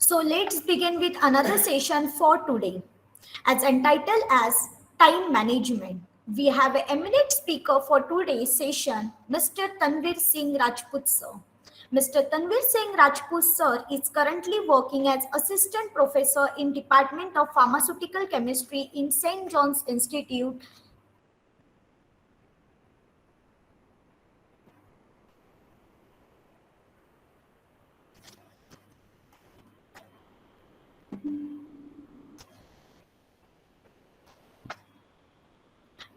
So let's begin with another session for today, as entitled as Time Management. We have an eminent speaker for today's session, Mr. Tanavirsing Rajput sir. Mr. Tanavirsing Rajput sir is currently working as Assistant Professor in Department of Pharmaceutical Chemistry in St. John's Institute.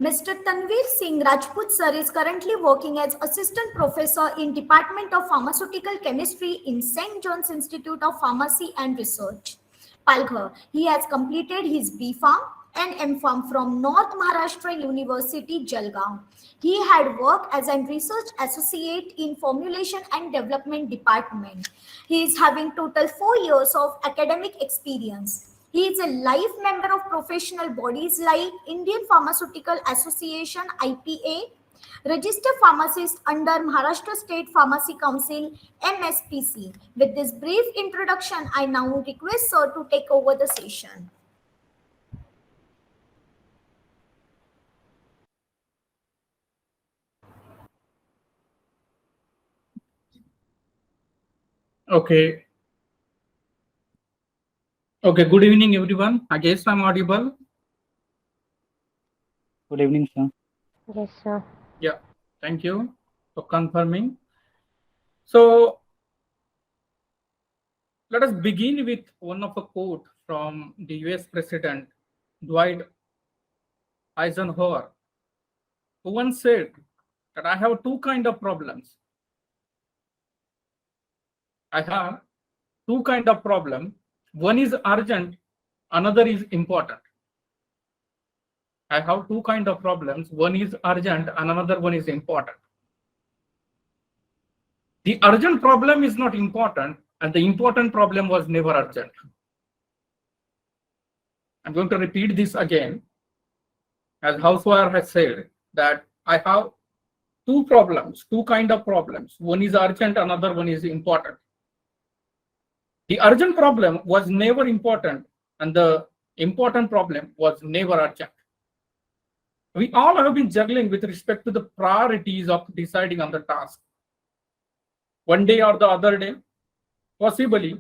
Mr. Tanavirsing Rajput sir is currently working as Assistant Professor in Department of Pharmaceutical Chemistry in St. John's Institute of Pharmacy and Research, Palghar. He has completed his B.Pharm and M.Pharm from North Maharashtra University, Jalgaon. He had worked as a research associate in Formulation and Development Department. He is having total 4 years of academic experience. He is a life member of professional bodies like Indian Pharmaceutical Association (IPA), registered pharmacist under Maharashtra State Pharmacy Council (MSPC). With this brief introduction, I now request sir to take over the session. Okay. Okay. Good evening, everyone. I guess I'm audible. Good evening, sir. Yes, sir. Yeah. Thank you for confirming. So let us begin with one of a quote from the US President Dwight Eisenhower, who once said that I have two kinds of problems. I have two kinds of problem. One is urgent, another is important. I have two kinds of problems. One is urgent and another one is important. The urgent problem is not important and the important problem was never urgent. I'm going to repeat this again. As Housewire has said, that I have two problems, two kinds of problems. One is urgent, another one is important. The urgent problem was never important and the important problem was never urgent. We all have been juggling with respect to the priorities of deciding on the task. One day or the other day, possibly,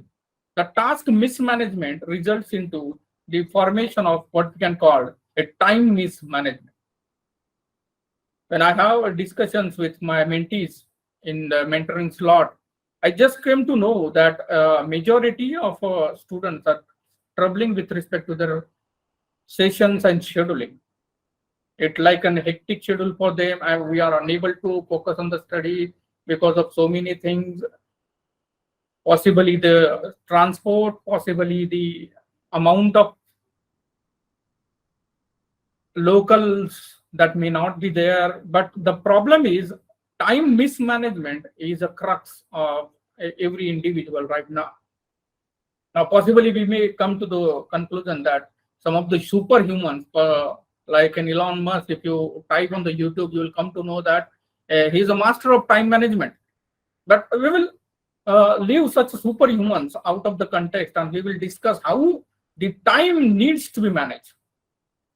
the task mismanagement results into the formation of what we can call a time mismanagement. When I have discussions with my mentees in the mentoring slot, I just came to know that majority of students are troubling with respect to their sessions and scheduling. It's like a hectic schedule for them, and we are unable to focus on the study because of so many things. Possibly the transport, possibly the amount of locals that may not be there. But the problem is time mismanagement is a crux of every individual right now. Now, possibly we may come to the conclusion that some of the superhumans, like an Elon Musk, if you type on the YouTube, you will come to know that he's a master of time management. But we will leave such superhumans out of the context and we will discuss how the time needs to be managed.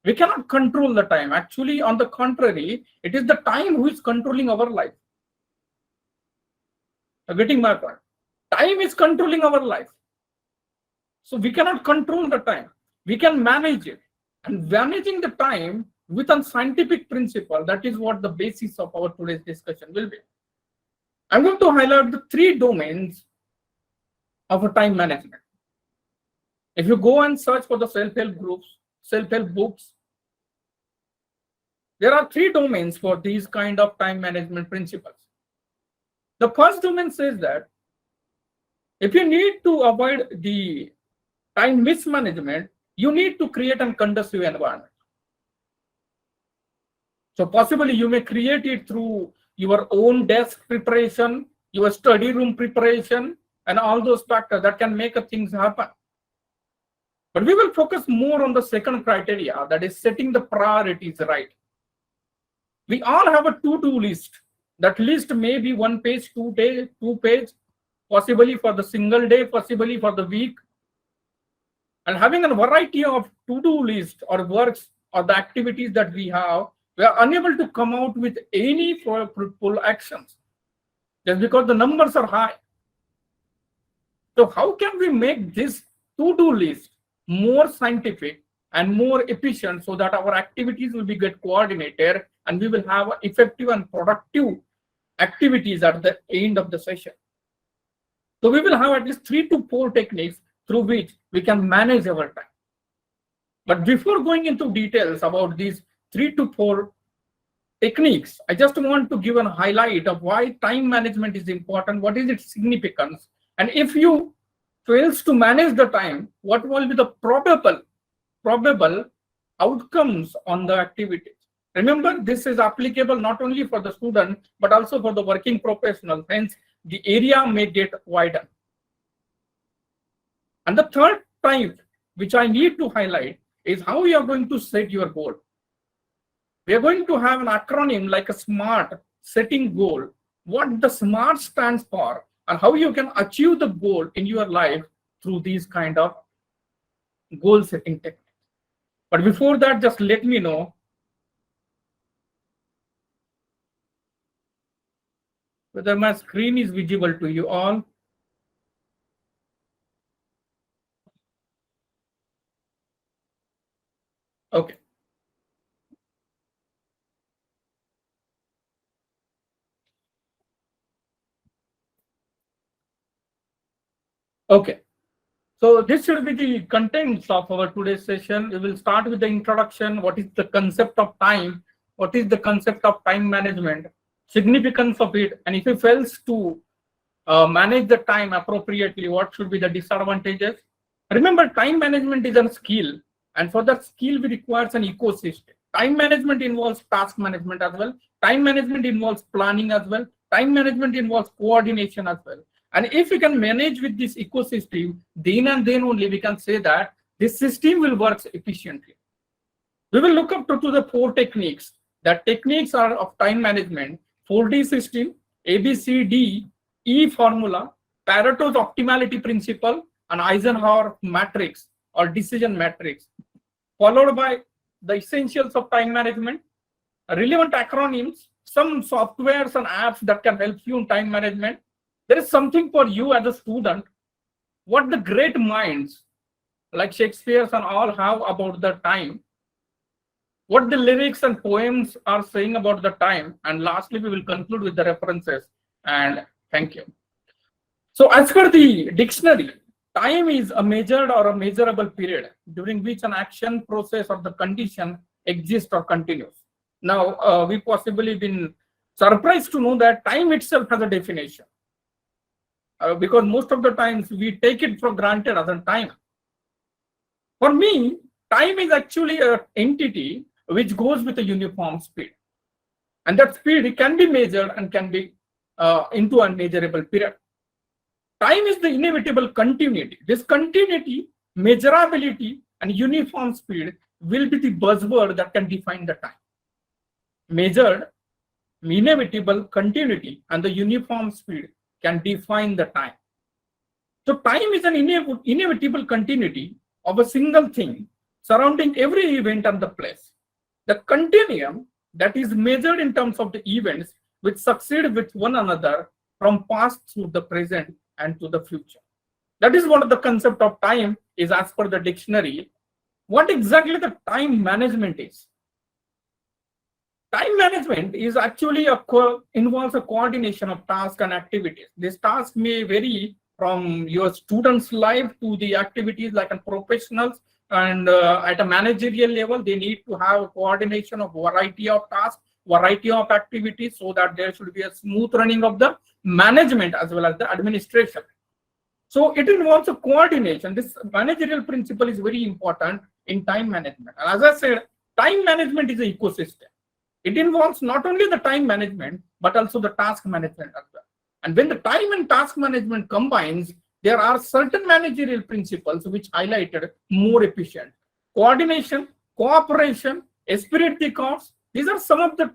We cannot control the time. Actually, on the contrary, it is the time who is controlling our life. You're getting my point? Time is controlling our life. So we cannot control the time. We can manage it. And managing the time with a scientific principle, that is what the basis of our today's discussion will be. I'm going to highlight the three domains of a time management. If you go and search for the self-help groups, self-help books, there are three domains for these kind of time management principles. The first domain says that if you need to avoid the time mismanagement, you need to create a conducive environment. So possibly you may create it through your own desk preparation, your study room preparation, and all those factors that can make things happen. But we will focus more on the second criteria, that is setting the priorities right. We all have a to-do list. That list may be 1 page, 2 page, possibly for the single day, possibly for the week, And having a variety of to-do list or works or the activities that we have, we are unable to come out with any full actions just because the numbers are high. So how can we make this to-do list more scientific and more efficient so that our activities will be get coordinated and we will have effective and productive activities at the end of the session? So we will have at least 3 to 4 techniques through which we can manage our time. But before going into details about these 3 to 4 techniques, I just want to give a highlight of why time management is important, what is its significance, and if you fails to manage the time, what will be the probable outcomes on the activities. Remember, this is applicable not only for the student, but also for the working professional. Hence, the area may get wider. And the third type, which I need to highlight, is how you are going to set your goal. We are going to have an acronym like a SMART, setting goal, what the SMART stands for, and how you can achieve the goal in your life through these kind of goal setting techniques. But before that, just let me know whether my screen is visible to you all. Okay. Okay. So this should be the contents of our today's session. We will start with the introduction. What is the concept of time? What is the concept of time management? Significance of it, and if it fails to manage the time appropriately, what should be the disadvantages? Remember, time management is a skill, and for that skill, we require an ecosystem. Time management involves task management as well. Time management involves planning as well. Time management involves coordination as well. And if we can manage with this ecosystem, then and then only we can say that this system will work efficiently. We will look up to the 4 techniques. That techniques are of time management: 4D system, ABCD, E formula, Pareto's optimality principle, and Eisenhower matrix or decision matrix, followed by the essentials of time management, relevant acronyms, some softwares and apps that can help you in time management. There is something for you as a student, what the great minds like Shakespeare and all have about the time, what the lyrics and poems are saying about the time, and lastly, we will conclude with the references. And thank you. So as per the dictionary, time is a measured or a measurable period during which an action, process, or the condition exists or continues. Now, we possibly been surprised to know that time itself has a definition. Because most of the times we take it for granted as a time. For me, time is actually an entity which goes with a uniform speed. And that speed can be measured and can be into a measurable period. Time is the inevitable continuity. This continuity, measurability, and uniform speed will be the buzzword that can define the time. Measured, inevitable continuity, and the uniform speed can define the time. So time is an inevitable continuity of a single thing surrounding every event and the place. The continuum that is measured in terms of the events which succeed with one another from past through the present and to the future. That is what the concept of time is as per the dictionary. What exactly the time management is? Time management is actually involves a coordination of tasks and activities. This task may vary from your student's life to the activities like a professionals, and at a managerial level, they need to have coordination of variety of tasks, variety of activities, so that there should be a smooth running of the management as well as the administration. So it involves a coordination. This managerial principle is very important in time management. And as I said, time management is an ecosystem. It involves not only the time management, but also the task management as well. And when the time and task management combines, there are certain managerial principles which highlighted more efficient. Coordination, cooperation, esprit de corps, these are some of the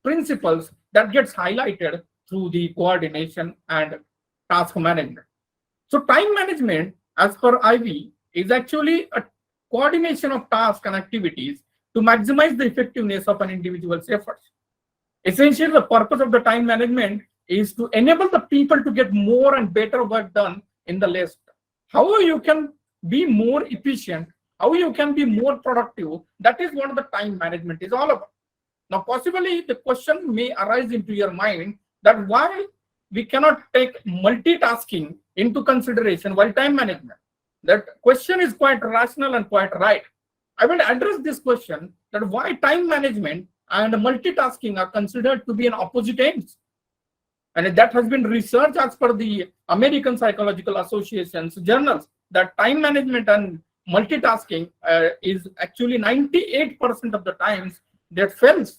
principles that gets highlighted through the coordination and task management. So time management, as per IV, is actually a coordination of tasks and activities to maximize the effectiveness of an individual's efforts. Essentially, the purpose of the time management is to enable the people to get more and better work done in the less time. How you can be more efficient, how you can be more productive, that is what the time management is all about. Now, possibly the question may arise into your mind that why we cannot take multitasking into consideration while time management. That question is quite rational and quite right. I will address this question, that why time management and multitasking are considered to be an opposite ends. And that has been researched as per the American Psychological Association's journals, that time management and multitasking is actually 98% of the times that fails.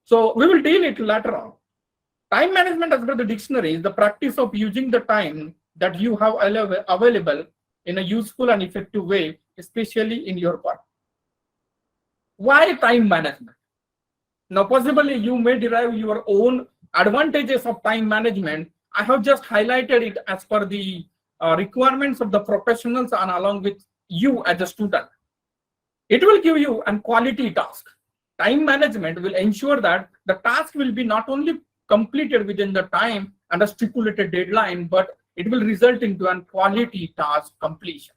So we will deal it later on. Time management, as per the dictionary, is the practice of using the time that you have available in a useful and effective way, especially in your work. Why time management? Now, possibly you may derive your own advantages of time management. I have just highlighted it as per the requirements of the professionals and along with you as a student. It will give you a quality task. Time management will ensure that the task will be not only completed within the time and a stipulated deadline, but it will result into a quality task completion.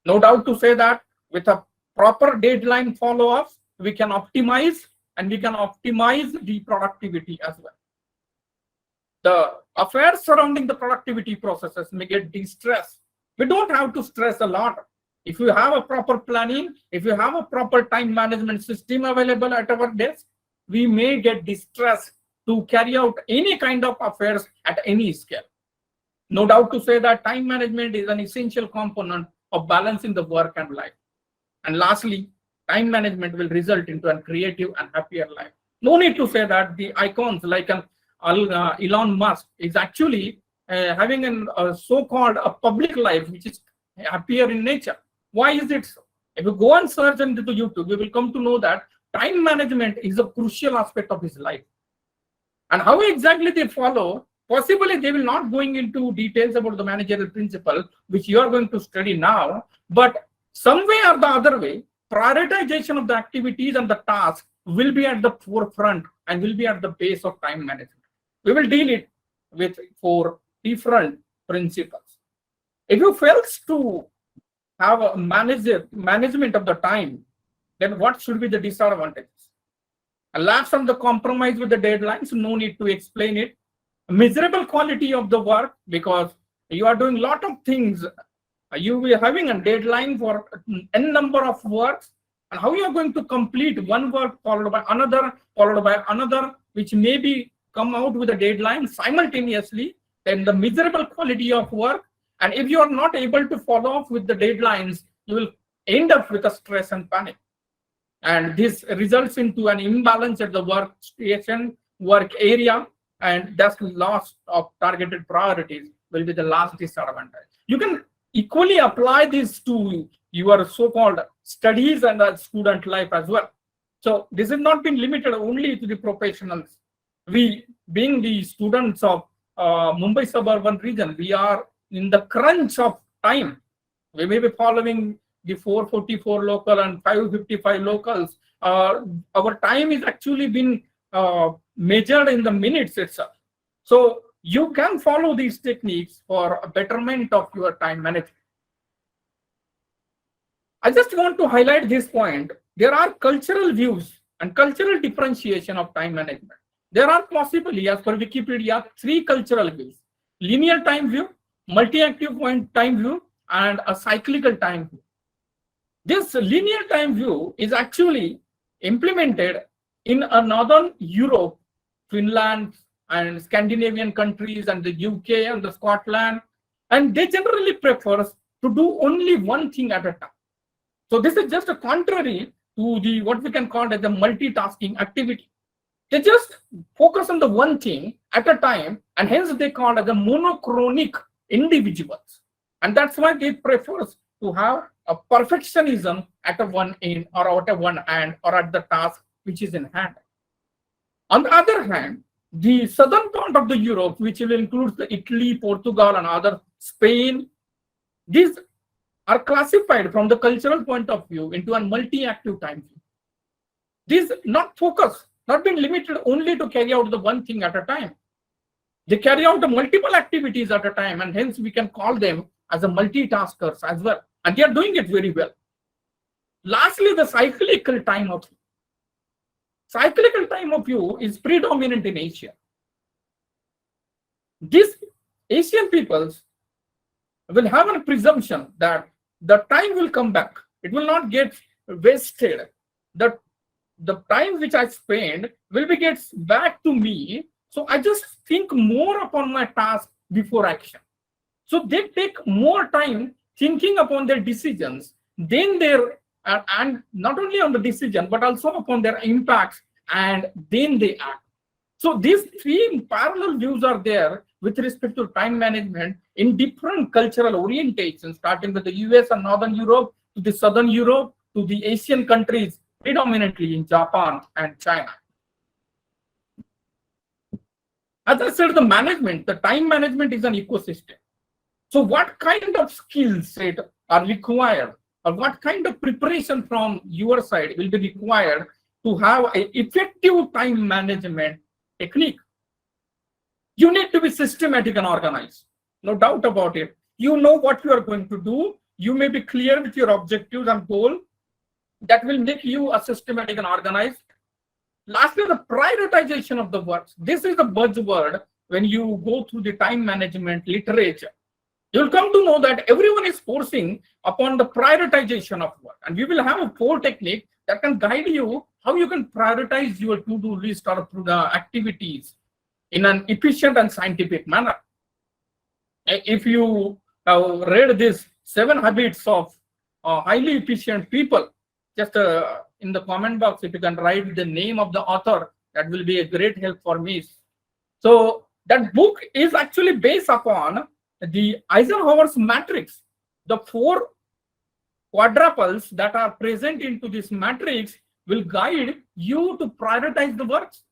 No doubt to say that with a proper deadline follow-up, we can optimize and we can optimize the productivity as well. The affairs surrounding the productivity processes may get de-stressed. We don't have to stress a lot. If you have a proper planning, if you have a proper time management system available at our desk, we may get distressed to carry out any kind of affairs at any scale. No doubt to say that time management is an essential component of balancing the work and life. And lastly, time management will result into a creative and happier life. No need to say that the icons like Elon Musk is actually having a so-called a public life which is happier in nature. Why is it so? If you go and search into YouTube, you will come to know that time management is a crucial aspect of his life. And how exactly they follow, possibly they will not going into details about the managerial principle, which you are going to study now, but some way or the other way, prioritization of the activities and the tasks will be at the forefront and will be at the base of time management. We will deal it with 4 different principles. If you fail to have a management of the time, then what should be the disadvantages? A lapse on the compromise with the deadlines, no need to explain it. A miserable quality of the work because you are doing a lot of things. You will be having a deadline for n number of works, and how you are going to complete one work followed by another, which may be come out with a deadline simultaneously, then the miserable quality of work. And if you are not able to follow up with the deadlines, you will end up with a stress and panic. And this results into an imbalance at the workstation, work area, and thus loss of targeted priorities will be the last disadvantage. You can equally apply this to your so-called studies and student life as well. So this has not been limited only to the professionals. We, being the students of Mumbai suburban region, we are in the crunch of time. We may be following the 444 local and 555 locals. Our time is actually been measured in the minutes itself. So you can follow these techniques for a betterment of your time management. I just want to highlight this point. There are cultural views and cultural differentiation of time management. There are possibly, as per Wikipedia, 3 cultural views: linear time view, multi-active point time view, and a cyclical time view. This linear time view is actually implemented in Northern Europe, Finland, and Scandinavian countries, and the UK and the Scotland, and they generally prefer to do only one thing at a time. So this is just a contrary to the what we can call as the multitasking activity. They just focus on the one thing at a time, and hence they call as the monochronic individuals. And that's why they prefer to have a perfectionism at a one end or at a one hand or at the task which is in hand. On the other hand, the southern part of the Europe, which will include the Italy, Portugal, and other Spain, these are classified from the cultural point of view into a multi-active time view. These not focus, not being limited only to carry out the one thing at a time. They carry out the multiple activities at a time, and hence we can call them as a multitaskers as well. And they are doing it very well. Lastly, the cyclical time of view. Cyclical time of view is predominant in Asia. These Asian peoples will have a presumption that the time will come back. It will not get wasted. The time which I spend will be gets back to me. So I just think more upon my task before action. So they take more time thinking upon their decisions, then their and not only on the decision but also upon their impacts, and then they act. So these three parallel views are there with respect to time management in different cultural orientations, starting with the US and Northern Europe, to the Southern Europe, to the Asian countries, predominantly in Japan and China. As I said, the time management is an ecosystem. So what kind of skill set are required, or what kind of preparation from your side will be required to have an effective time management technique? You need to be systematic and organized. No doubt about it. You know what you are going to do. You may be clear with your objectives and goal. That will make you a systematic and organized. Lastly, the prioritization of the works. This is the buzzword when you go through the time management literature. You'll come to know that everyone is forcing upon the prioritization of work. And we will have a 4 technique that can guide you how you can prioritize your to-do list or activities in an efficient and scientific manner. If you have read this 7 habits of highly efficient people, just in the comment box, if you can write the name of the author, that will be a great help for me. So that book is actually based upon the Eisenhower's matrix. The 4 quadruples that are present into this matrix will guide you to prioritize the works.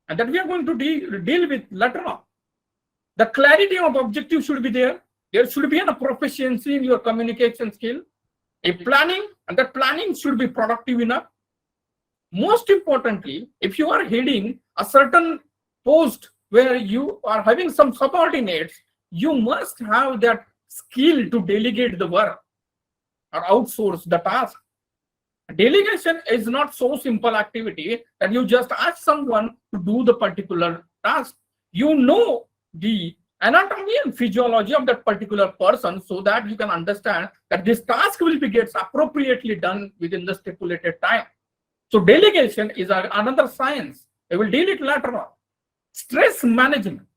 And that we are going to deal with later on. The clarity of objective should be there. There should be a proficiency in your communication skill, a planning, and that planning should be productive enough. Most importantly, if you are heading a certain post where you are having some subordinates, you must have that skill to delegate the work or outsource the task. Delegation is not so simple activity that you just ask someone to do the particular task. You know the anatomy and physiology of that particular person so that you can understand that this task will be gets appropriately done within the stipulated time. So delegation is another science. I will deal it later on. Stress management.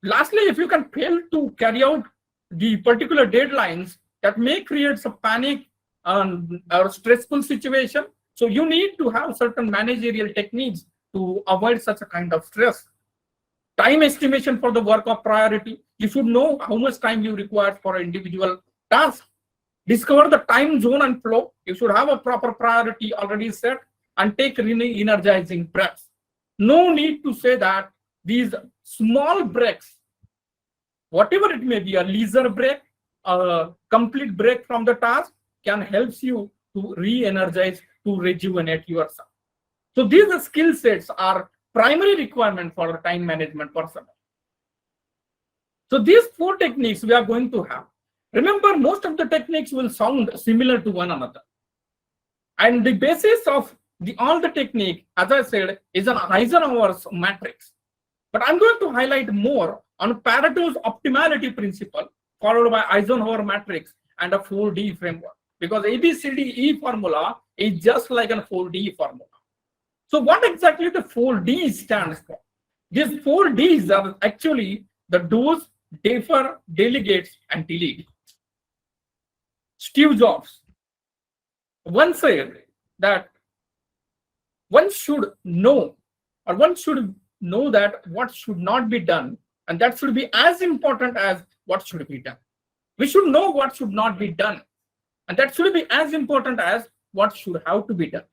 Lastly, if you can fail to carry out the particular deadlines, that may create some panic or stressful situation. So you need to have certain managerial techniques to avoid such a kind of stress. Time estimation for the work of priority. You should know how much time you require for an individual task. Discover the time zone and flow. You should have a proper priority already set and take really energizing breaths. No need to say that these small breaks, whatever it may be, a leisure break, a complete break from the task, can help you to re-energize, to rejuvenate yourself. So these skill sets are primary requirement for a time management person. So these 4 techniques we are going to have. Remember, most of the techniques will sound similar to one another. And the basis of all the technique, as I said, is an Eisenhower's matrix. But I'm going to highlight more on Pareto's optimality principle, followed by Eisenhower matrix and a 4D framework. Because ABCDE formula is just like a 4D formula. So what exactly the 4D stands for? These 4Ds are actually the do's, defer, delegates, and delete. Steve Jobs once said that one should know, or one should know that what should not be done, and that should be as important as what should be done. We should know what should not be done, and that should be as important as what should have to be done.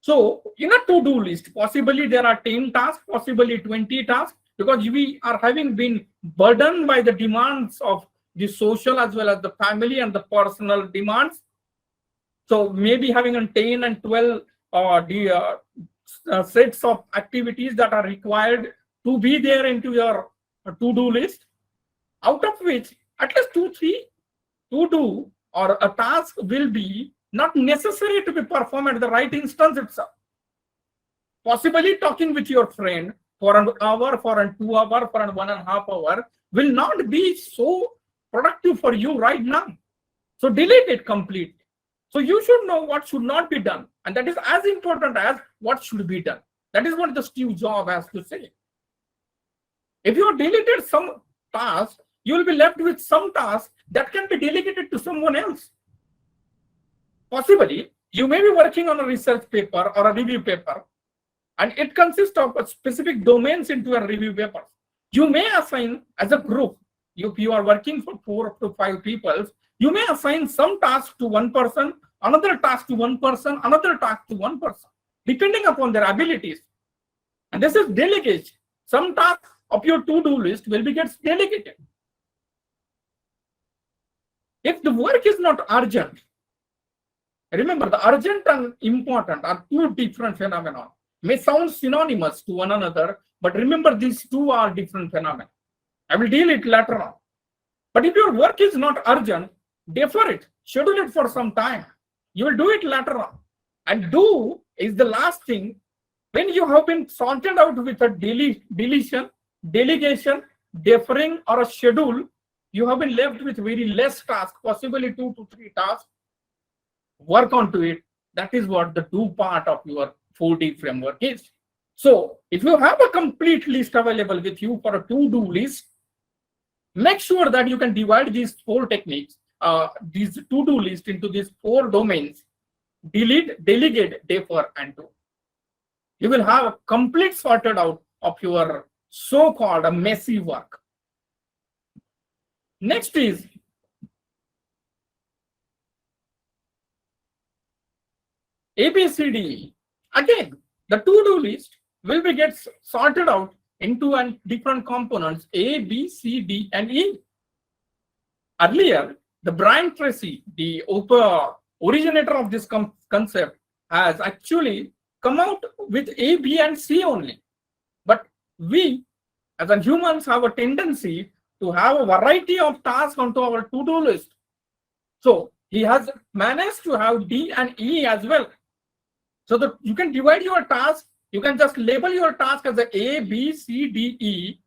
So in a to-do list, possibly there are 10 tasks, possibly 20 tasks, because we are having been burdened by the demands of the social as well as the family and the personal demands. So maybe having a 10 and 12 sets of activities that are required to be there into your to-do list, out of which at least 2-3 to do or a task will be not necessary to be performed at the right instance itself. Possibly talking with your friend for an hour, for an 2 hour, for an 1.5 hour will not be so productive for you right now. So delete it completely. So you should know what should not be done. And that is as important as what should be done. That is what the Steve Jobs has to say. If you have deleted some task, you will be left with some task that can be delegated to someone else. Possibly, you may be working on a research paper or a review paper, and it consists of specific domains into a review paper. You may assign as a group, if you are working for 4 to 5 people, you may assign some task to one person, another task to one person, another task to one person, depending upon their abilities. And this is delegation. Some tasks of your to-do list will be gets delegated. If the work is not urgent, remember the urgent and important are two different phenomena. May sound synonymous to one another, but remember these two are different phenomena. I will deal it later on. But if your work is not urgent, defer it, schedule it for some time. You will do it later on. And do is the last thing. When you have been sorted out with a deletion, delegation, deferring, or a schedule, you have been left with very less tasks, possibly 2 to 3 tasks. Work onto it. That is what the do part of your 4D framework is. So if you have a complete list available with you for a to-do list, make sure that you can divide these 4 techniques, these to-do list into these 4 domains: delete, delegate, defer, and do. You will have a complete sorted out of your so-called messy work. Next is ABCD. Again, the to-do list will be gets sorted out into different components A, B, C, D, and E. Earlier, the Brian Tracy, the originator of this concept, has actually come out with A, B, and C only. But we, as humans, have a tendency to have a variety of tasks onto our to-do list. So he has managed to have D and E as well. So that you can divide your task, you can just label your task as A, B, C, D, E,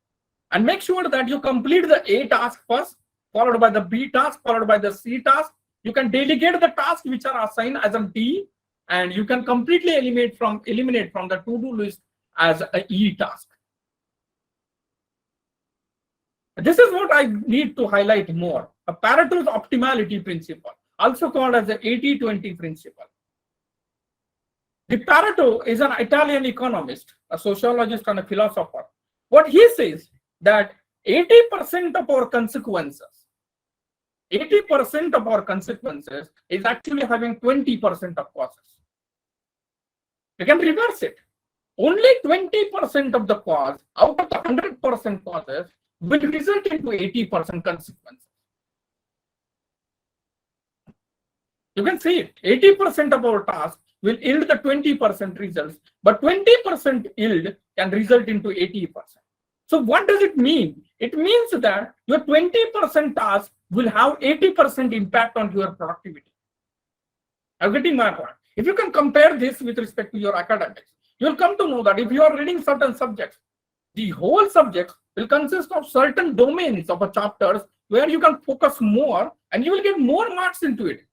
and make sure that you complete the A task first, followed by the B task, followed by the C task. You can delegate the tasks which are assigned as a D, and you can completely eliminate from the to-do list as a E task. This is what I need to highlight more. A Pareto's optimality principle, also called as the 80-20 principle. The Pareto is an Italian economist, a sociologist, and a philosopher. What he says that 80% of our consequences, 80% of our consequences is actually having 20% of causes. You can reverse it. Only 20% of the cause out of the 100% causes will result into 80% consequences. You can see it. 80% of our tasks will yield the 20% results, but 20% yield can result into 80%. So what does it mean? It means that your 20% task will have 80% impact on your productivity. I'm getting my point. If you can compare this with respect to your academics, you'll come to know that if you are reading certain subjects, the whole subject will consist of certain domains of a chapters where you can focus more and you will get more marks into it.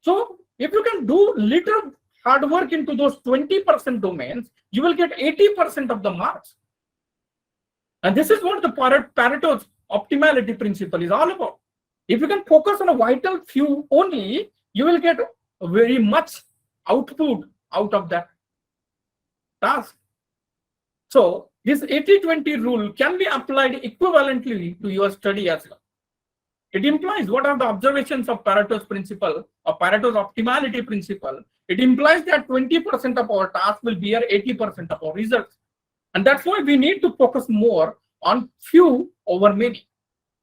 So if you can do little hard work into those 20% domains, you will get 80% of the marks. And this is what the Pareto's optimality principle is all about. If you can focus on a vital few only, you will get very much output out of that task. So this 80-20 rule can be applied equivalently to your study as well. It implies what are the observations of Pareto's principle or Pareto's optimality principle. It implies that 20% of our tasks will bear 80% of our results. And that's why we need to focus more on few over many.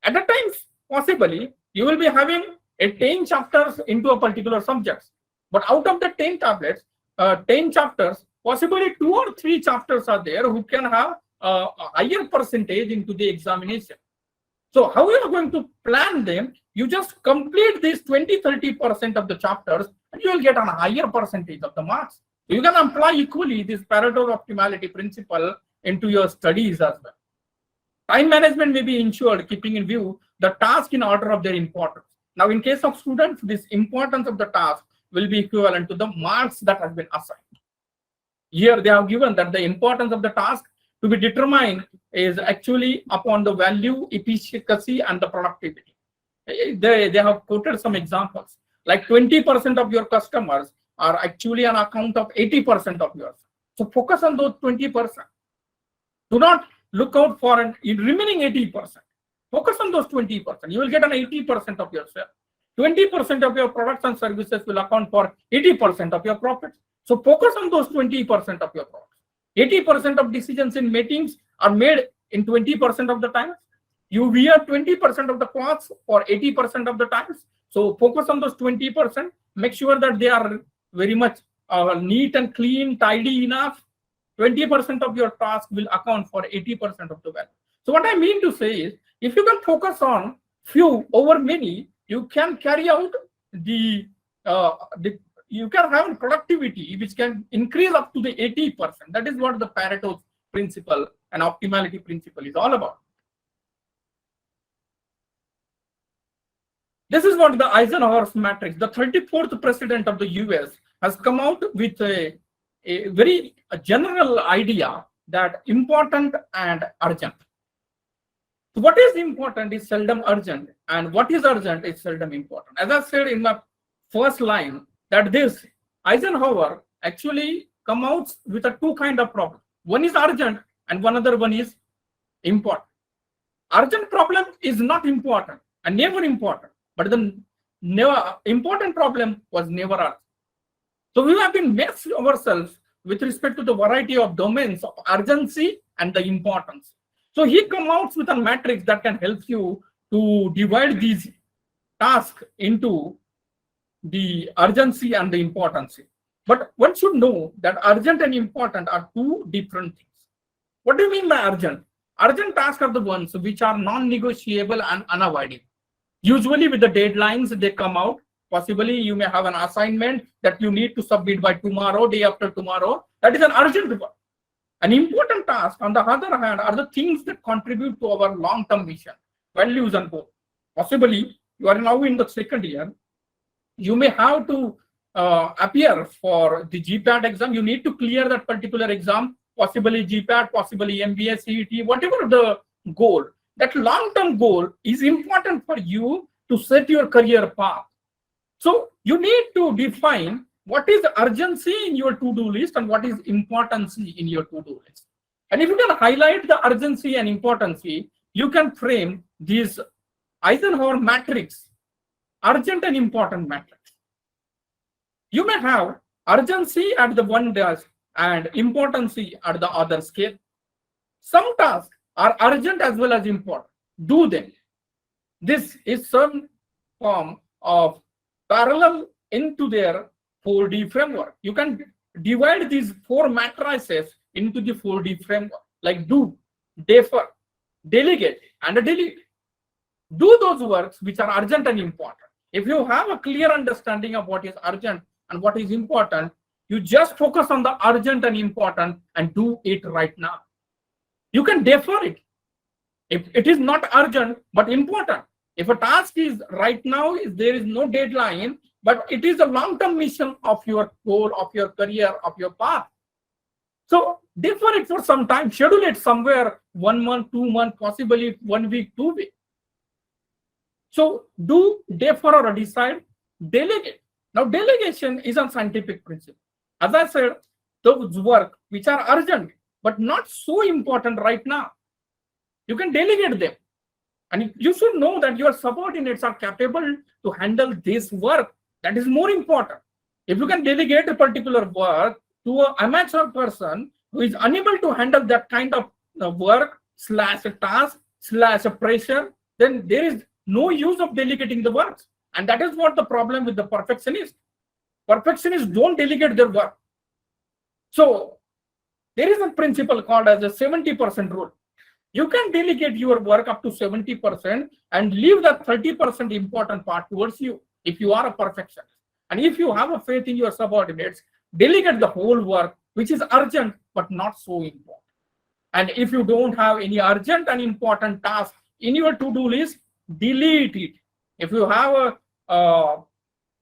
At the times, possibly you will be having a 10 chapters into a particular subject. But out of the 10 chapters, possibly 2 or 3 chapters are there who can have a higher percentage into the examination. So how you are going to plan them? You just complete these 20-30% of the chapters and you will get a higher percentage of the marks. You can apply equally this Pareto optimality principle into your studies as well. Time management may be ensured keeping in view the task in order of their importance. Now, in case of students, this importance of the task will be equivalent to the marks that have been assigned. Here they have given that the importance of the task to be determined is actually upon the value, efficacy, and the productivity. They have quoted some examples, like 20% of your customers are actually on account of 80% of yours. So focus on those 20%. Do not look out for an remaining 80%. Focus on those 20%. You will get an 80% of your sale. 20% of your products and services will account for 80% of your profits. So focus on those 20% of your products. 80% of decisions in meetings are made in 20% of the times. You wear 20% of the clothes for 80% of the times. So focus on those 20%. Make sure that they are very much neat and clean, tidy enough. 20% of your task will account for 80% of the value. So what I mean to say is, if you can focus on few over many, you can carry out you can have productivity which can increase up to the 80%. That is what the Pareto principle and optimality principle is all about. This is what the Eisenhower's matrix, the 34th president of the US, has come out with a very general idea that important and urgent. So what is important is seldom urgent, and what is urgent is seldom important. As I said in my first line, that this Eisenhower actually come out with a two kind of problem. One is urgent and one other one is important. Urgent problem is not important and never important, but the important problem was never urgent. So we have been messed ourselves with respect to the variety of domains of urgency and the importance. So he comes out with a matrix that can help you to divide these tasks into the urgency and the importance. But one should know that urgent and important are two different things. What do you mean by urgent? Urgent tasks are the ones which are non-negotiable and unavoidable. Usually with the deadlines they come out. Possibly you may have an assignment that you need to submit by tomorrow, day after tomorrow. That is an urgent one. An important task, on the other hand, are the things that contribute to our long-term mission, values and goals. Possibly you are now in the second year. You may have to appear for the GPAT exam. You need to clear that particular exam, possibly GPAT, possibly MBA, CET, whatever the goal. That long-term goal is important for you to set your career path. So you need to define what is urgency in your to-do list and what is importance in your to-do list. And if you can highlight the urgency and importance, you can frame this Eisenhower matrix, urgent and important matrix. You may have urgency at the one desk and importance at the other scale. Some tasks are urgent as well as important. Do them. This is some form of parallel into their 4D framework. You can divide these 4 matrices into the 4D framework, like do, defer, delegate, and delete. Do those works which are urgent and important. If you have a clear understanding of what is urgent and what is important, you just focus on the urgent and important and do it right now. You can defer it. If it is not urgent but important, if a task is right now, there is no deadline, but it is a long-term mission of your goal, of your career, of your path. So defer it for some time, schedule it somewhere 1 month, 2 months, possibly 1 week, 2 weeks. So do, defer, or decide, delegate. Now delegation is a scientific principle. As I said, those work which are urgent but not so important right now, you can delegate them. And you should know that your subordinates are capable to handle this work. That is more important. If you can delegate a particular work to an amateur person who is unable to handle that kind of work / task / pressure, then there is no use of delegating the works. And that is what the problem with the perfectionists. Perfectionists don't delegate their work. So there is a principle called as a 70% rule. You can delegate your work up to 70% and leave the 30% important part towards you if you are a perfectionist. And if you have a faith in your subordinates, delegate the whole work, which is urgent but not so important. And if you don't have any urgent and important task in your to-do list, delete it. If you have a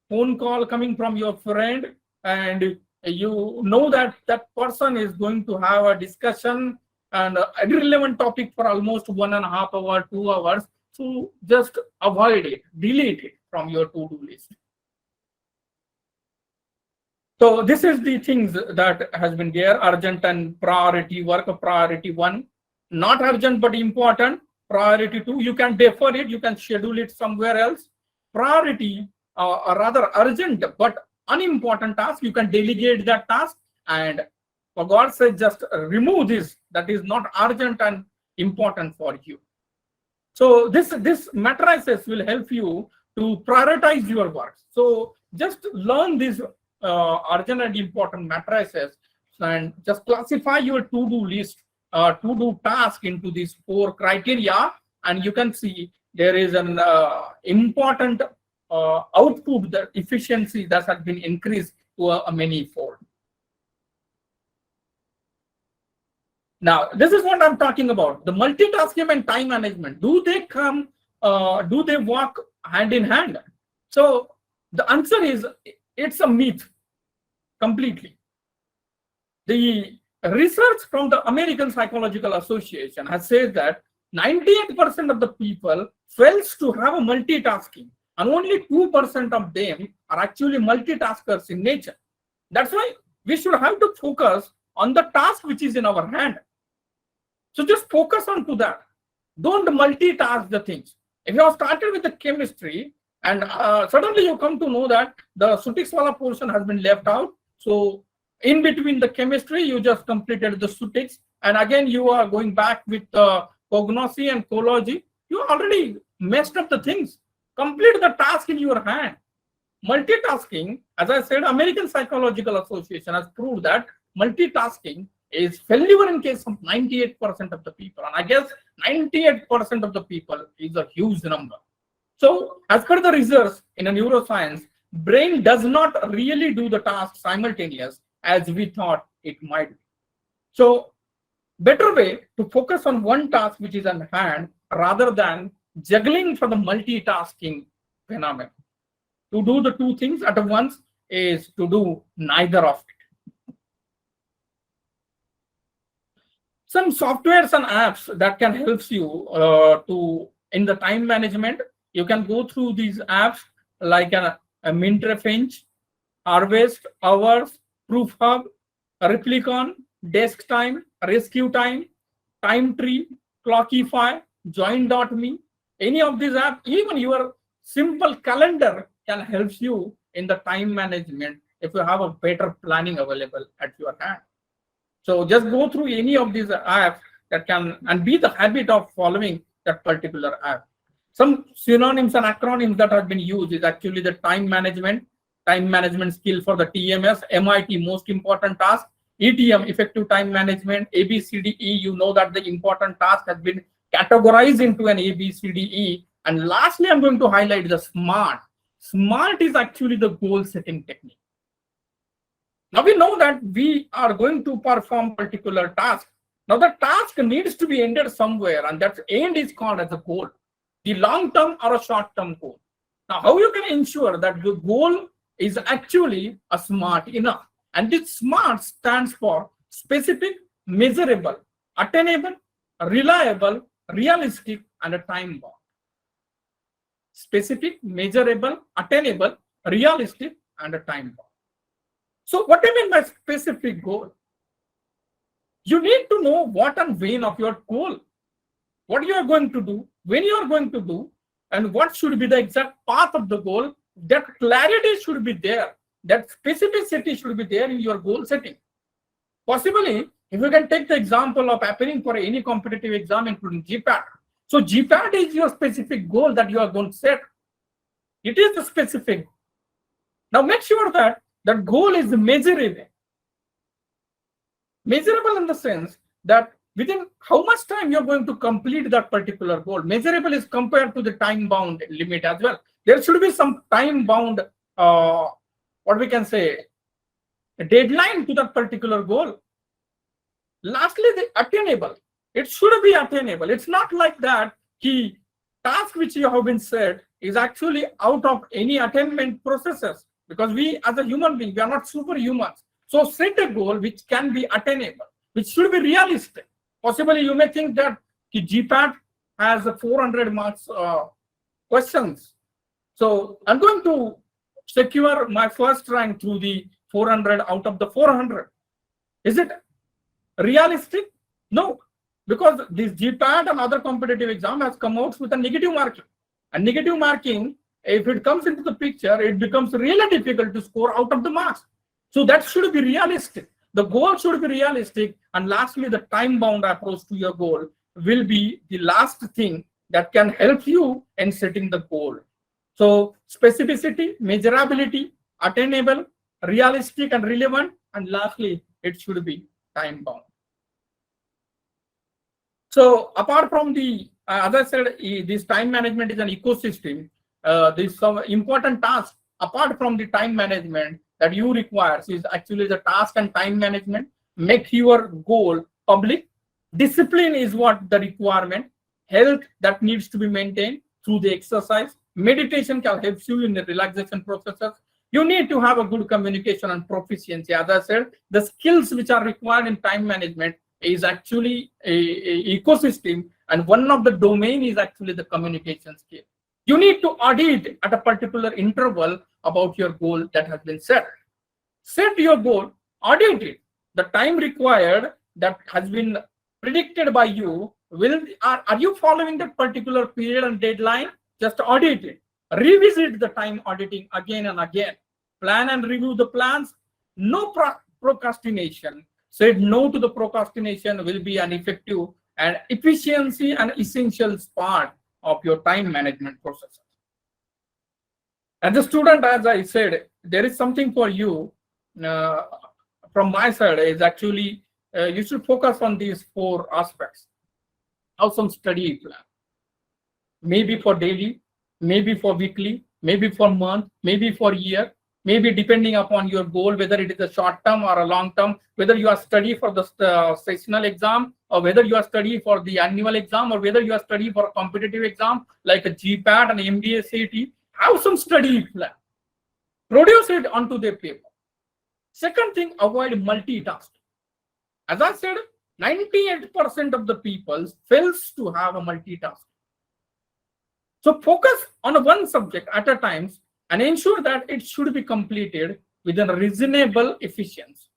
phone call coming from your friend and you know that that person is going to have a discussion and an irrelevant topic for almost 1.5 hours, 2 hours, so just avoid it, delete it from your to-do list. So this is the things that has been there: urgent and priority work. Priority 1, not urgent but important. Priority 2, you can defer it, you can schedule it somewhere else. Priority, or rather urgent but unimportant task, you can delegate that task, and for God's sake, just remove this that is not urgent and important for you. So this matrices will help you to prioritize your work. So just learn these urgent and important matrices and just classify your to-do list, to-do task into these 4 criteria, and you can see there is an important output, the efficiency that has been increased to a many-fold. Now, this is what I'm talking about. The multitasking and time management, do they walk hand in hand? So the answer is, it's a myth completely. The research from the American Psychological Association has said that 98% of the people fails to have a multitasking, and only 2% of them are actually multitaskers in nature. That's why we should have to focus on the task which is in our hand. So just focus on to that. Don't multitask the things. If you have started with the chemistry and suddenly you come to know that the Sutikswala portion has been left out, so in between the chemistry you just completed the Sutiks, and again you are going back with cognosy and cology, you already messed up the things. Complete the task in your hand. Multitasking, as I said, American Psychological Association has proved that multitasking is failure in case of 98% of the people. And I guess 98% of the people is a huge number. So as per the research in a neuroscience, brain does not really do the task simultaneous as we thought it might be. So better way to focus on one task which is on hand rather than juggling for the multitasking phenomenon. To do the 2 things at once is to do neither of it. Some softwares and apps that can help you in the time management. You can go through these apps like a Mintrefench, Harvest, Hours, Proof Hub, Replicon, Desk Time, Rescue Time, Time Tree, Clockify, Join.me. Any of these apps, even your simple calendar can help you in the time management if you have a better planning available at your hand. So just go through any of these apps that can, and be the habit of following that particular app. Some synonyms and acronyms that have been used is actually the time management skill for the TMS, MIT, most important task, ETM, effective time management, ABCDE, you know that the important task has been categorized into an ABCDE. And lastly, I'm going to highlight the SMART. SMART is actually the goal setting technique. Now we know that we are going to perform particular task. Now the task needs to be ended somewhere, and that end is called as a goal, the long-term or a short-term goal. Now how you can ensure that the goal is actually a SMART enough? And this SMART stands for specific, measurable, attainable, reliable, realistic, and a time bound. Specific, measurable, attainable, realistic, and a time bound. So what I mean by specific goal? You need to know what and when of your goal, what you are going to do, when you are going to do, and what should be the exact path of the goal. That clarity should be there. That specificity should be there in your goal setting. Possibly, if you can take the example of appearing for any competitive exam, including SJIPR, So GPAT is your specific goal that you are going to set. It is the specific. Now make sure that that goal is measurable. Measurable in the sense that within how much time you're going to complete that particular goal. Measurable is compared to the time bound limit as well. There should be some time bound, what we can say, a deadline to that particular goal. Lastly, the attainable. It should be attainable. It's not like that the task which you have been set is actually out of any attainment processes, because we as a human being, we are not superhumans. So set a goal which can be attainable, which should be realistic. Possibly you may think that the GPAT has 400 marks questions. So I'm going to secure my first rank through the 400 out of the 400. Is it realistic? No, because this GPAT and other competitive exam has come out with a negative marking. And negative marking, if it comes into the picture, it becomes really difficult to score out of the marks. So that should be realistic. The goal should be realistic. And lastly, the time-bound approach to your goal will be the last thing that can help you in setting the goal. So specificity, measurability, attainable, realistic and relevant, and lastly, it should be time-bound. So apart from the, as I said, this time management is an ecosystem. This some important task apart from the time management that you require is actually the task and time management. Make your goal public. Discipline is what the requirement. Health that needs to be maintained through the exercise. Meditation can help you in the relaxation processes. You need to have a good communication and proficiency. As I said, the skills which are required in time management is actually a ecosystem, and one of the domain is actually the communication skill. You need to audit at a particular interval about your goal that has been set. Set your goal, audit it. The time required that has been predicted by you, are you following that particular period and deadline? Just audit it. Revisit the time auditing again and again. Plan and review the plans. No procrastination. Said no to the procrastination will be an effective and efficiency and essential part of your time management process. As a student, as I said, there is something for you from my side is actually you should focus on these 4 aspects. Have some study plan. Maybe for daily, maybe for weekly, maybe for month, maybe for year, maybe depending upon your goal, whether it is a short term or a long term, whether you are studying for the sessional exam, or whether you are studying for the annual exam, or whether you are studying for a competitive exam like a GPAT and MBA CET. Have some study plan. Produce it onto the paper. Second thing, avoid multitasking. As I said, 98% of the people fails to have a multitask. So focus on one subject at a time and ensure that it should be completed with a reasonable efficiency.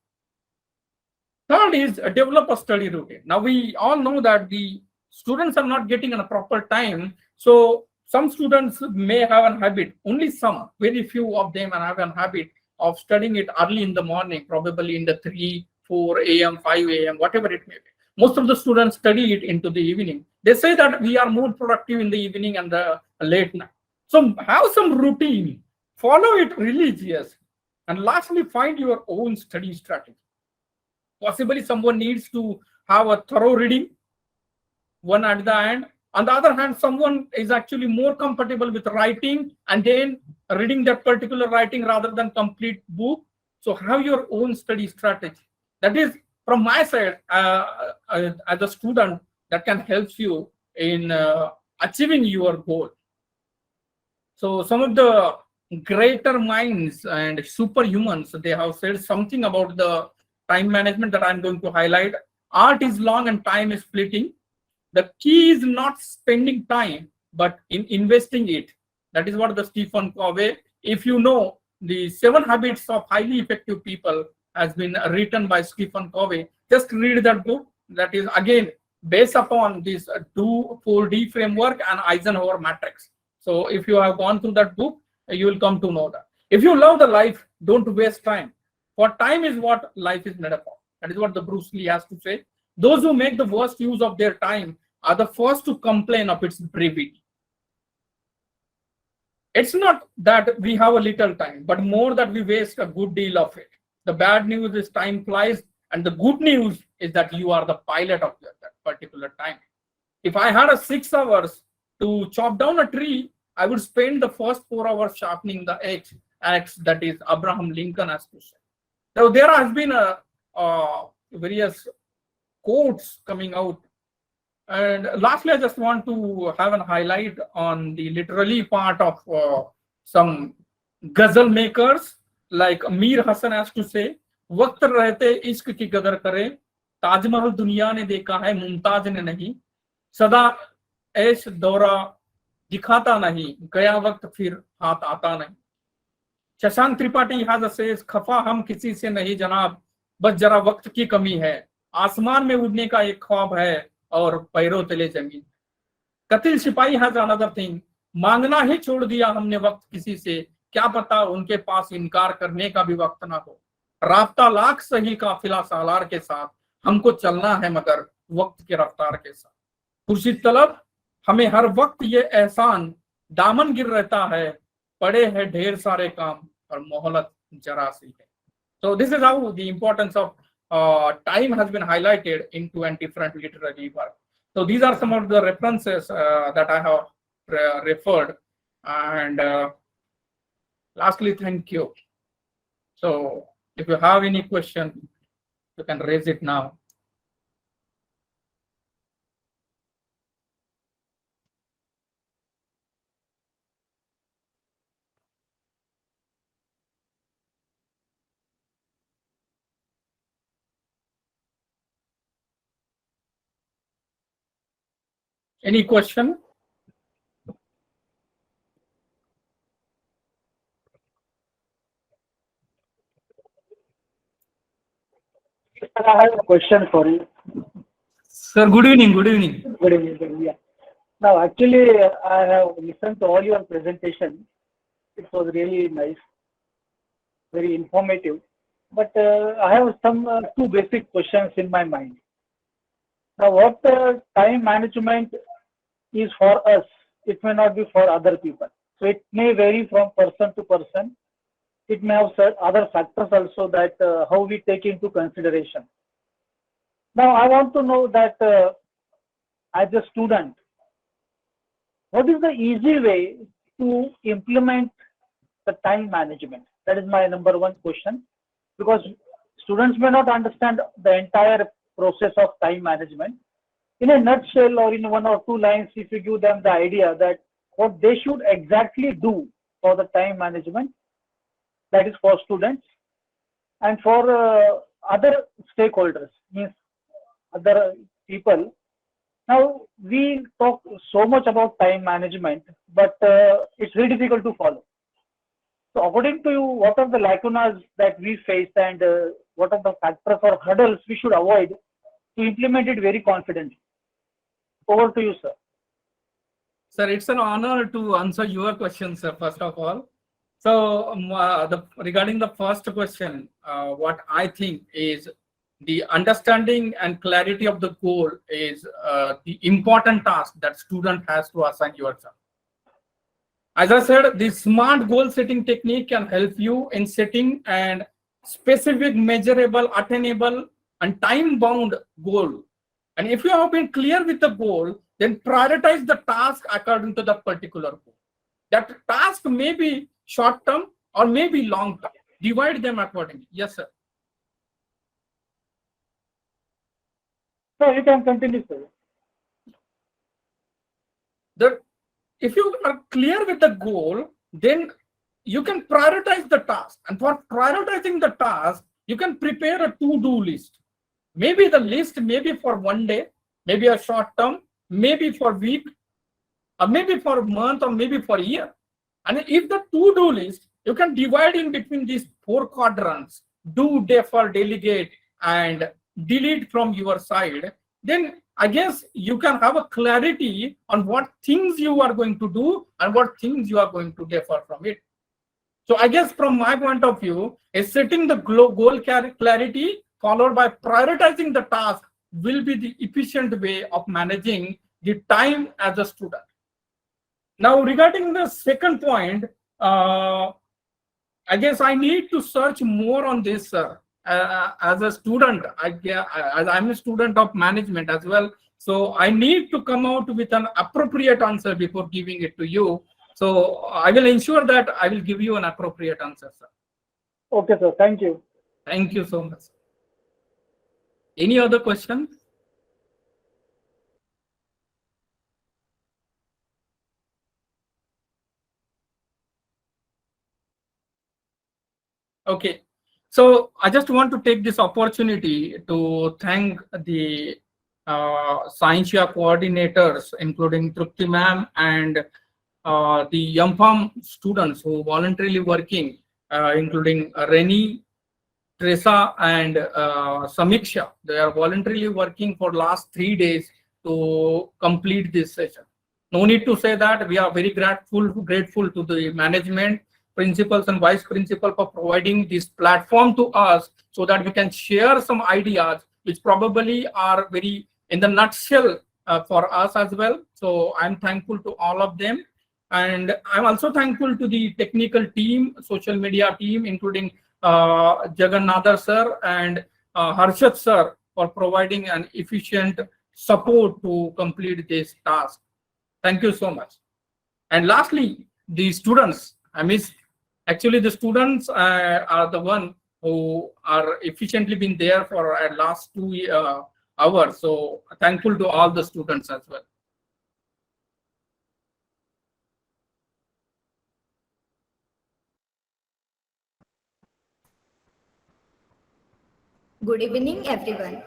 Third is develop a study routine. Now we all know that the students are not getting a proper time. So some students may have a habit, only some, very few of them have a habit of studying it early in the morning, probably in the 3, 4 a.m., 5 a.m., whatever it may be. Most of the students study it into the evening. They say that we are more productive in the evening and the late night. So have some routine, follow it religious, and lastly, find your own study strategy. Possibly someone needs to have a thorough reading, one at the end. On the other hand, someone is actually more comfortable with writing and then reading that particular writing rather than complete book. So have your own study strategy. That is from my side as a student that can help you in achieving your goal. So some of the greater minds and superhumans, they have said something about the time management that I'm going to highlight. Art is long and time is fleeting. The key is not spending time, but in investing it. That is what the Stephen Covey, if you know, the 7 Habits of Highly Effective People has been written by Stephen Covey. Just read that book. That is again based upon this 2-4D framework and Eisenhower matrix. So if you have gone through that book, you will come to know that. If you love the life, don't waste time. For time is what life is made up of. That is what the Bruce Lee has to say. Those who make the worst use of their time are the first to complain of its brevity. It's not that we have a little time, but more that we waste a good deal of it. The bad news is time flies, and the good news is that you are the pilot of that particular time. If I had a 6 hours to chop down a tree, I would spend the first 4 hours sharpening the axe that is Abraham Lincoln has to say. So there has been various quotes coming out. And lastly, I just want to have a highlight on the literally part of some ghazal makers like Mir Hassan has to say, वक्त रहते इश्क की कदर करे, ताजमहल दुनिया ने देखा है मुमताज ने नहीं, सदा ऐश दौरा दिखाता नहीं, गया वक्त फिर हाथ आता नहीं. शशांक त्रिपाठी has says, खफा हम किसी से नहीं जनाब, बस जरा वक्त की कमी है, आसमान में उड़ने का एक ख्वाब है और पैरों तले जमीन. कतिल सिपाही has another thing, मांगना ही छोड़ दिया हमने वक्त किसी से, क्या पता उनके पास इनकार करने का भी वक्त ना हो. राब्ता लाख सही काफिला सालार के साथ, हमको चलना है मगर वक्त के रफ्तार के साथ. खुर्शीद तलब, हमें हर वक्त ये एहसान दामन गिर रहता है, पड़े हैं ढेर सारे काम और मोहलत जरा सी है. So this is how the importance of time has been highlighted in 2 different literary works. So these are some of the references that I have referred. And lastly, thank you. So if you have any question, you can raise it now. Any question? I have a question for you. Sir, good evening. Good evening. Good evening. Good evening. Yeah. Now, actually, I have listened to all your presentation. It was really nice, very informative. But I have some two basic questions in my mind. Now, what time management is for us, it may not be for other people. So it may vary from person to person. It may have other factors also that how we take into consideration. Now, I want to know that as a student, what is the easy way to implement the time management? That is my number one question, because students may not understand the entire process of time management. In a nutshell or in 1 or 2 lines, if you give them the idea that what they should exactly do for the time management, that is for students, and for other stakeholders, means other people. Now, we talk so much about time management, but it's very difficult to follow. So according to you, what are the lacunas that we face, and what are the factors or hurdles we should avoid to implement it very confidently? Over to you, sir. Sir, it's an honor to answer your question, sir, first of all. So regarding the first question, what I think is the understanding and clarity of the goal is the important task that student has to assign yourself. As I said, the smart goal setting technique can help you in setting and specific, measurable, attainable, and time-bound goal. And if you have been clear with the goal, then prioritize the task according to the particular goal. That task may be short-term or may be long-term. Divide them accordingly. Yes, sir. So you can continue, sir. If you are clear with the goal, then you can prioritize the task. And for prioritizing the task, you can prepare a to-do list. Maybe the list may be for 1 day, maybe a short term, maybe for a week, or maybe for a month, or maybe for a year. And if the to-do list, you can divide in between these 4 quadrants: do, defer, delegate, and delete from your side. Then I guess you can have a clarity on what things you are going to do and what things you are going to defer from it. So I guess from my point of view, is setting the goal clarity followed by prioritizing the task will be the efficient way of managing the time as a student. Now, regarding the second point, I guess I need to search more on this. As a student, as I'm a student of management as well, so I need to come out with an appropriate answer before giving it to you. So I will ensure that I will give you an appropriate answer, sir. Okay, sir. Thank you. Thank you so much. Any other questions? Okay, so I just want to take this opportunity to thank the SCIENTIA coordinators, including Trupti ma'am and the YUMFAM students who voluntarily working, including Reni, Teresa, and Samiksha. They are voluntarily working for last 3 days to complete this session. No need to say that we are very grateful to the management, principals and vice principal for providing this platform to us so that we can share some ideas which probably are very in the nutshell for us as well. So I'm thankful to all of them. And I'm also thankful to the technical team, social media team, including Jagannatha sir and Harshad sir for providing an efficient support to complete this task. Thank you so much. And lastly, the students. Actually, the students are the one who are efficiently been there for last 2 hours. So thankful to all the students as well. Good evening, everyone.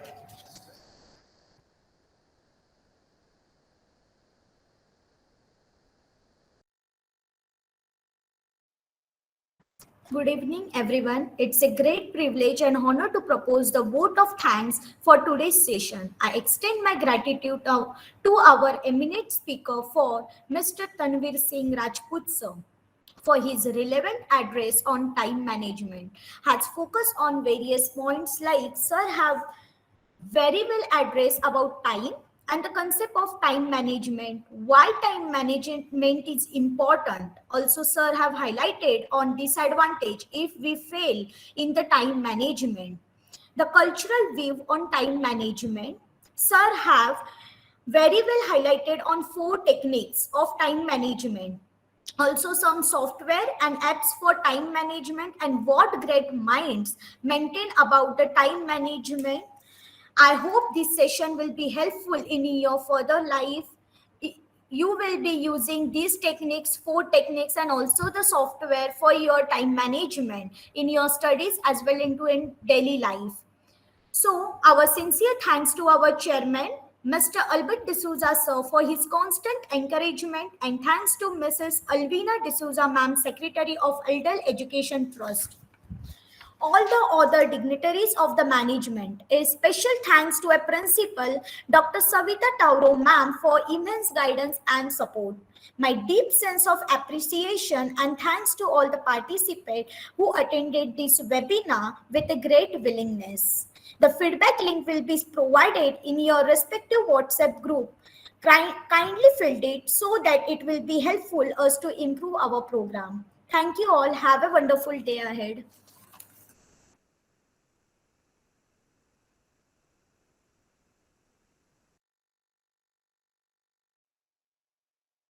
Good evening, everyone. It's a great privilege and honor to propose the vote of thanks for today's session. I extend my gratitude to our eminent speaker for Mr. Tanavirsing Rajput sir for his relevant address on time management. Has focused on various points like sir have very well addressed about time and the concept of time management, why time management is important. Also sir have highlighted on disadvantage if we fail in the time management, the cultural view on time management. Sir have very well highlighted on 4 techniques of time management, also some software and apps for time management and what great minds maintain about the time management. I hope this session will be helpful in your further life. You will be using these techniques, 4 techniques, and also the software for your time management in your studies as well into in daily life. So, our sincere thanks to our chairman, Mr. Albert D'Souza sir, for his constant encouragement, and thanks to Mrs. Alvina D'Souza ma'am, Secretary of Elder Education Trust, all the other dignitaries of the management. A special thanks to a principal, Dr. Savita Tauro ma'am, for immense guidance and support. My deep sense of appreciation and thanks to all the participants who attended this webinar with a great willingness. The feedback link will be provided in your respective WhatsApp group. Kindly fill it so that it will be helpful us to improve our program. Thank you all. Have a wonderful day ahead.